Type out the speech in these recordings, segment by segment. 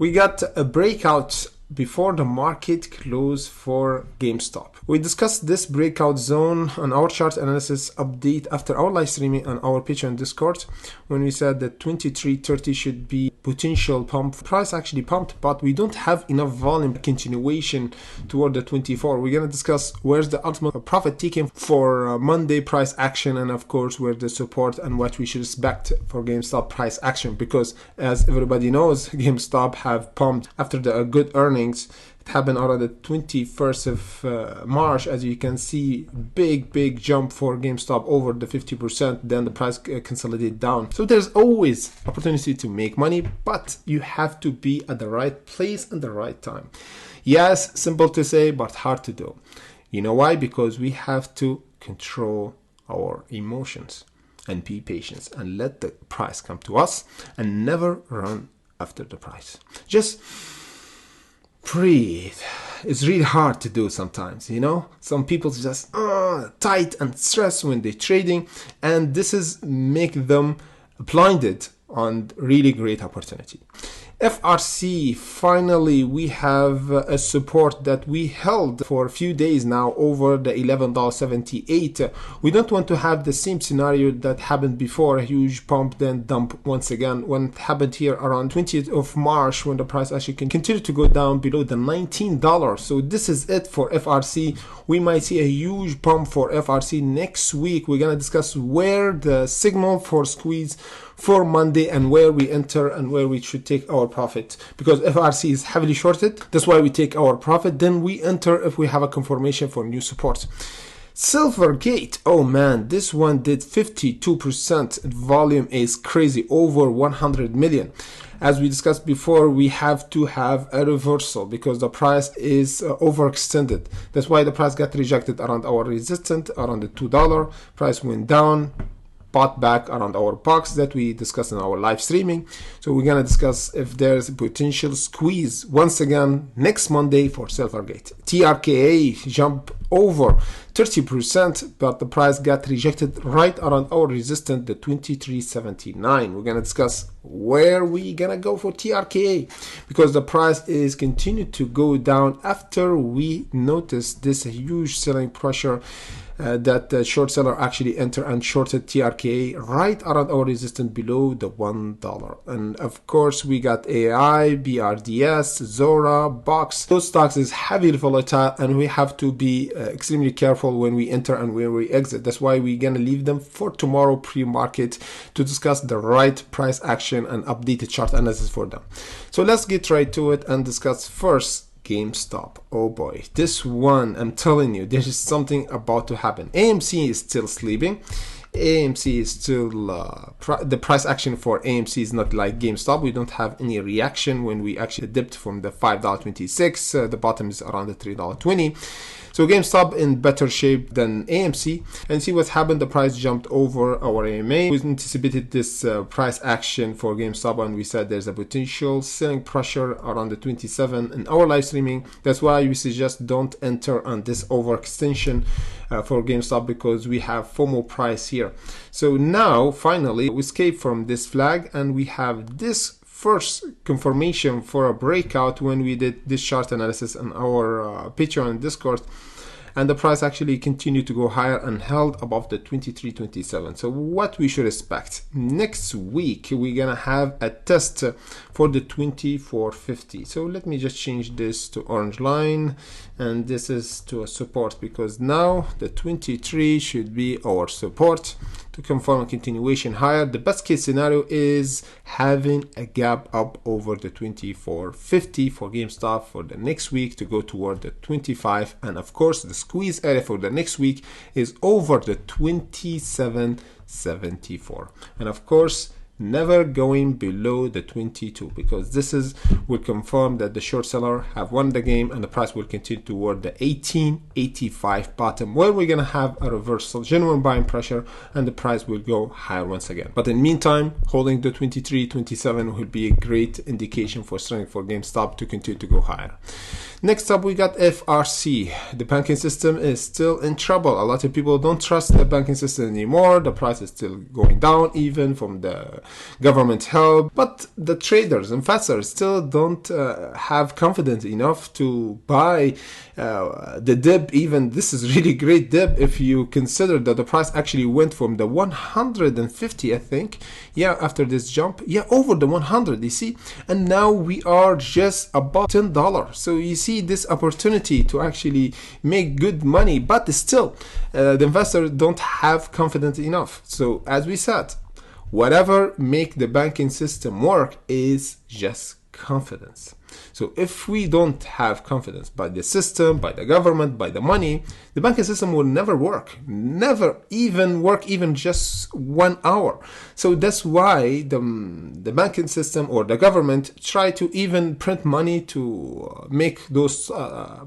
We got a breakout before the market close for GameStop. We discussed this breakout zone on our chart analysis update after our live streaming on our Patreon Discord, when we said that 23.30 should be potential pump. Price actually pumped, but we don't have enough volume continuation toward the 24. We're going to discuss where's the ultimate profit taken for Monday price action, and of course where the support and what we should expect for GameStop price action, because as everybody knows, GameStop have pumped after the good earnings. It happened on the 21st of March. As you can see, big jump for GameStop over the 50%. Then the price consolidated down. So there's always opportunity to make money, but you have to be at the right place and the right time. Yes, simple to say, but hard to do. You know why? Because we have to control our emotions and be patient and let the price come to us and never run after the price. Just breathe. It's really hard to do sometimes, you know. Some people just tight and stressed when they're trading, and this is make them blinded on really great opportunity. FRC, finally we have a support that we held for a few days now over the $11.78. We don't want to have the same scenario that happened before, a huge pump then dump once again, when it happened here around 20th of March, when the price actually can continue to go down below the $19. So this is it for FRC. We might see a huge pump for FRC next week. We're going to discuss where the signal for squeeze for Monday and where we enter and where we should take our profit, because FRC is heavily shorted. That's why we take our profit, then we enter if we have a confirmation for new support. Silvergate, oh man, this one did 52%. Volume is crazy, over 100 million. As we discussed before, we have to have a reversal because the price is overextended. That's why the price got rejected around our resistance, around the $2. Price went down, bought back around our box that we discussed in our live streaming. So we're going to discuss if there's a potential squeeze once again next Monday for Silvergate. TRKA jump over 30%, but the price got rejected right around our resistance, the 23.79. We're going to discuss where we going to go for TRKA, because the price is continued to go down after we noticed this huge selling pressure that the short seller actually entered and shorted TRKA right around our resistance below the $1. And of course we got AI, BRDS, Zora, Box. Those stocks is heavily volatile, and we have to be extremely careful when we enter and when we exit. That's why we're gonna leave them for tomorrow pre-market to discuss the right price action and updated chart analysis for them. So let's get right to it and discuss first GameStop. Oh boy, this one, I'm telling you, there is something about to happen. AMC is still sleeping. AMC is still the price action for AMC is not like GameStop. We don't have any reaction when we actually dipped from the $5.26. The bottom is around the $3.20. So GameStop in better shape than AMC, and see what's happened. The price jumped over our AMA. We anticipated this price action for GameStop, and we said there's a potential selling pressure around the 27 in our live streaming. That's why we suggest don't enter on this overextension for GameStop, because we have FOMO price here. So now finally we escape from this flag, and we have this first confirmation for a breakout when we did this chart analysis on our Patreon and Discord, and the price actually continued to go higher and held above the 23.27. So what we should expect next week, we're gonna have a test for the 24.50. So let me just change this to orange line, and this is to a support, because now the 23 should be our support to confirm a continuation higher. The best case scenario is having a gap up over the 24.50 for GameStop for the next week to go toward the 25, and of course the squeeze area for the next week is over the 27.74, and of course never going below the 22, because this will confirm that the short seller have won the game, and the price will continue toward the 18.85 bottom, where we're gonna have a reversal, genuine buying pressure, and the price will go higher once again. But in the meantime, holding the 23.27 will be a great indication for strength for GameStop to continue to go higher. Next up, we got FRC. The banking system is still in trouble. A lot of people don't trust the banking system anymore. The price is still going down, even from the government help, but the traders, investors still don't have confidence enough to buy the dip. Even this is really great dip if you consider that the price actually went from the 150, I think, yeah, after this jump, yeah, over the 100, you see, and now we are just above $10. So you see this opportunity to actually make good money, but still the investors don't have confidence enough. So as we said, whatever make the banking system work is just confidence. So if we don't have confidence by the system, by the government, by the money, the banking system will never work, never even work even just 1 hour. So that's why the banking system or the government try to even print money to make those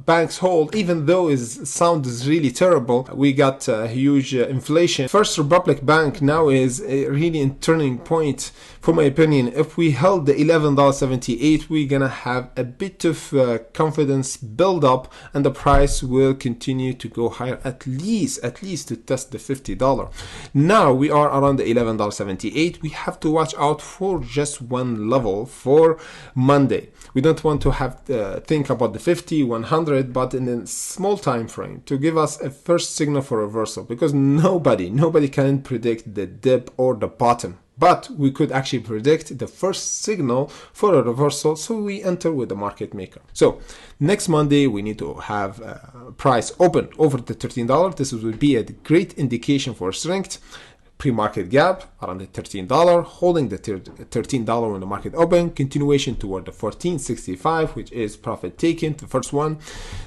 banks hold, even though it sounds really terrible. We got huge inflation. First Republic Bank now is a really a turning point, for my opinion. If we held the $11.78, we're gonna have a bit of confidence build up, and the price will continue to go higher, at least to test the $50. Now we are around the $11.78. We have to watch out for just one level for Monday. We don't want to have think about the 50, 100, but in a small time frame to give us a first signal for reversal, because nobody can predict the dip or the bottom. But we could actually predict the first signal for a reversal, so we enter with the market maker. So next Monday, we need to have price open over the $13. This will be a great indication for strength. Pre-market gap around the $13, holding the $13 when the market open, continuation toward the $14.65, which is profit taken, the first one.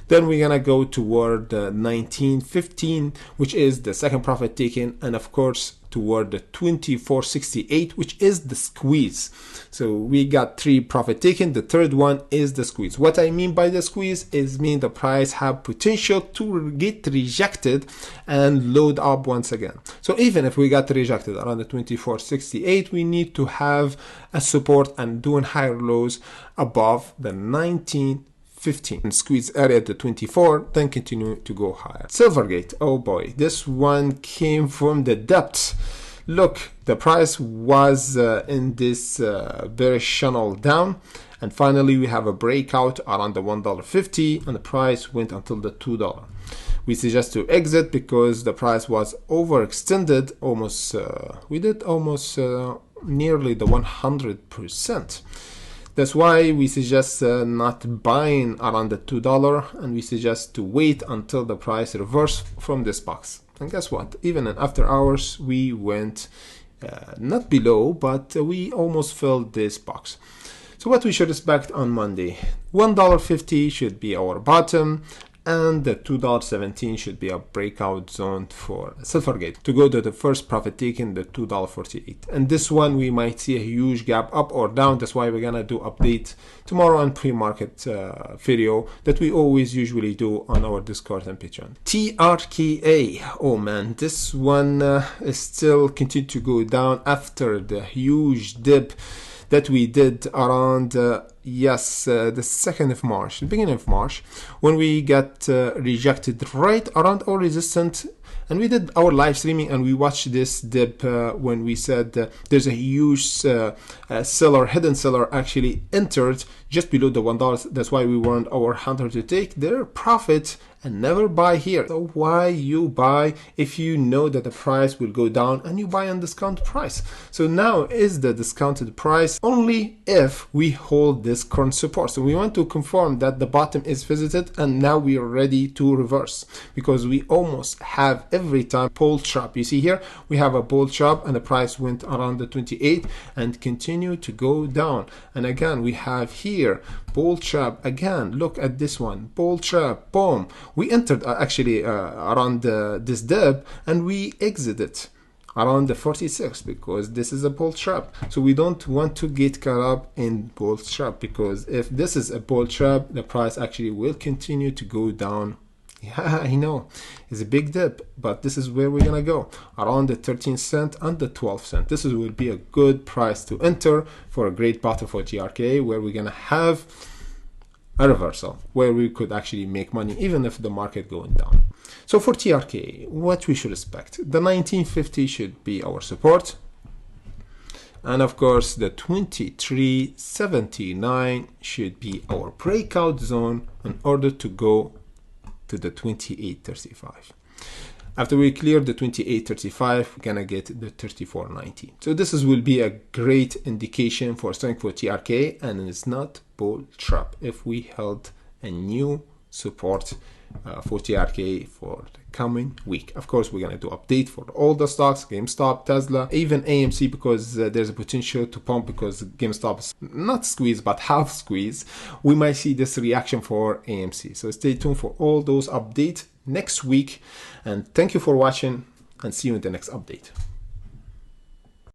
Then we're gonna go toward the $19.15, which is the second profit taken, and of course toward the $24.68, which is the squeeze. So we got 3 profit taken. The third one is the squeeze. What I mean by the squeeze is mean the price have potential to get rejected and load up once again. So even if we got rejected around the $24.68, we need to have a support and doing higher lows above the $19.15 and squeeze area at the 24, then continue to go higher. Silvergate, oh boy, this one came from the depths. Look, the price was in this bearish channel down, and finally we have a breakout around the $1.50, and the price went until the $2. We suggest to exit because the price was overextended, almost we did almost nearly the 100%. That's why we suggest not buying around the $2, and we suggest to wait until the price reverse from this box. And guess what? Even in after hours, we went not below, but we almost filled this box. So what we should expect on Monday? $1.50 should be our bottom, and the $2.17 should be a breakout zone for Silvergate to go to the first profit taken, the $2.48. And this one we might see a huge gap up or down. That's why we're gonna do update tomorrow on pre-market video that we always usually do on our Discord and Patreon. TRKA, oh man, this one is still continue to go down after the huge dip that we did around the 2nd of March, the beginning of March, when we got rejected right around our resistance. And we did our live streaming and we watched this dip when we said there's a huge seller, hidden seller actually entered just below the $1. That's why we warned our hunter to take their profit and never buy here. So why you buy if you know that the price will go down and you buy on discount price? So now is the discounted price only if we hold this current support. So we want to confirm that the bottom is visited, and now we are ready to reverse, because we almost have every time bull trap. You see here we have a bull trap and the price went around the 28 and continue to go down. And again we have here bull trap again. Look at this one, bull trap, boom. We entered actually around this dip and we exited around the 46 because this is a bull trap. So we don't want to get caught up in bull trap, because if this is a bull trap, the price actually will continue to go down. Yeah, I know it's a big dip, but this is where we're gonna go around the 13 cent and the 12 cent. This will be a good price to enter for a great bottom for TRKA, where we're gonna have a reversal where we could actually make money even if the market going down. So for TRKA, what we should expect, the 1950 should be our support. And of course, the 2379 should be our breakout zone in order to go to the 2835. After we clear the 2835, we're gonna get the 3490. So this will be a great indication for strength for TRKA, and it's not bull trap if we held a new support for TRKA for the coming week. Of course, we're going to do update for all the stocks, GameStop, Tesla, even AMC, because there's a potential to pump because GameStop is not squeeze but half squeeze. We might see this reaction for AMC. So stay tuned for all those updates next week. And thank you for watching, and see you in the next update.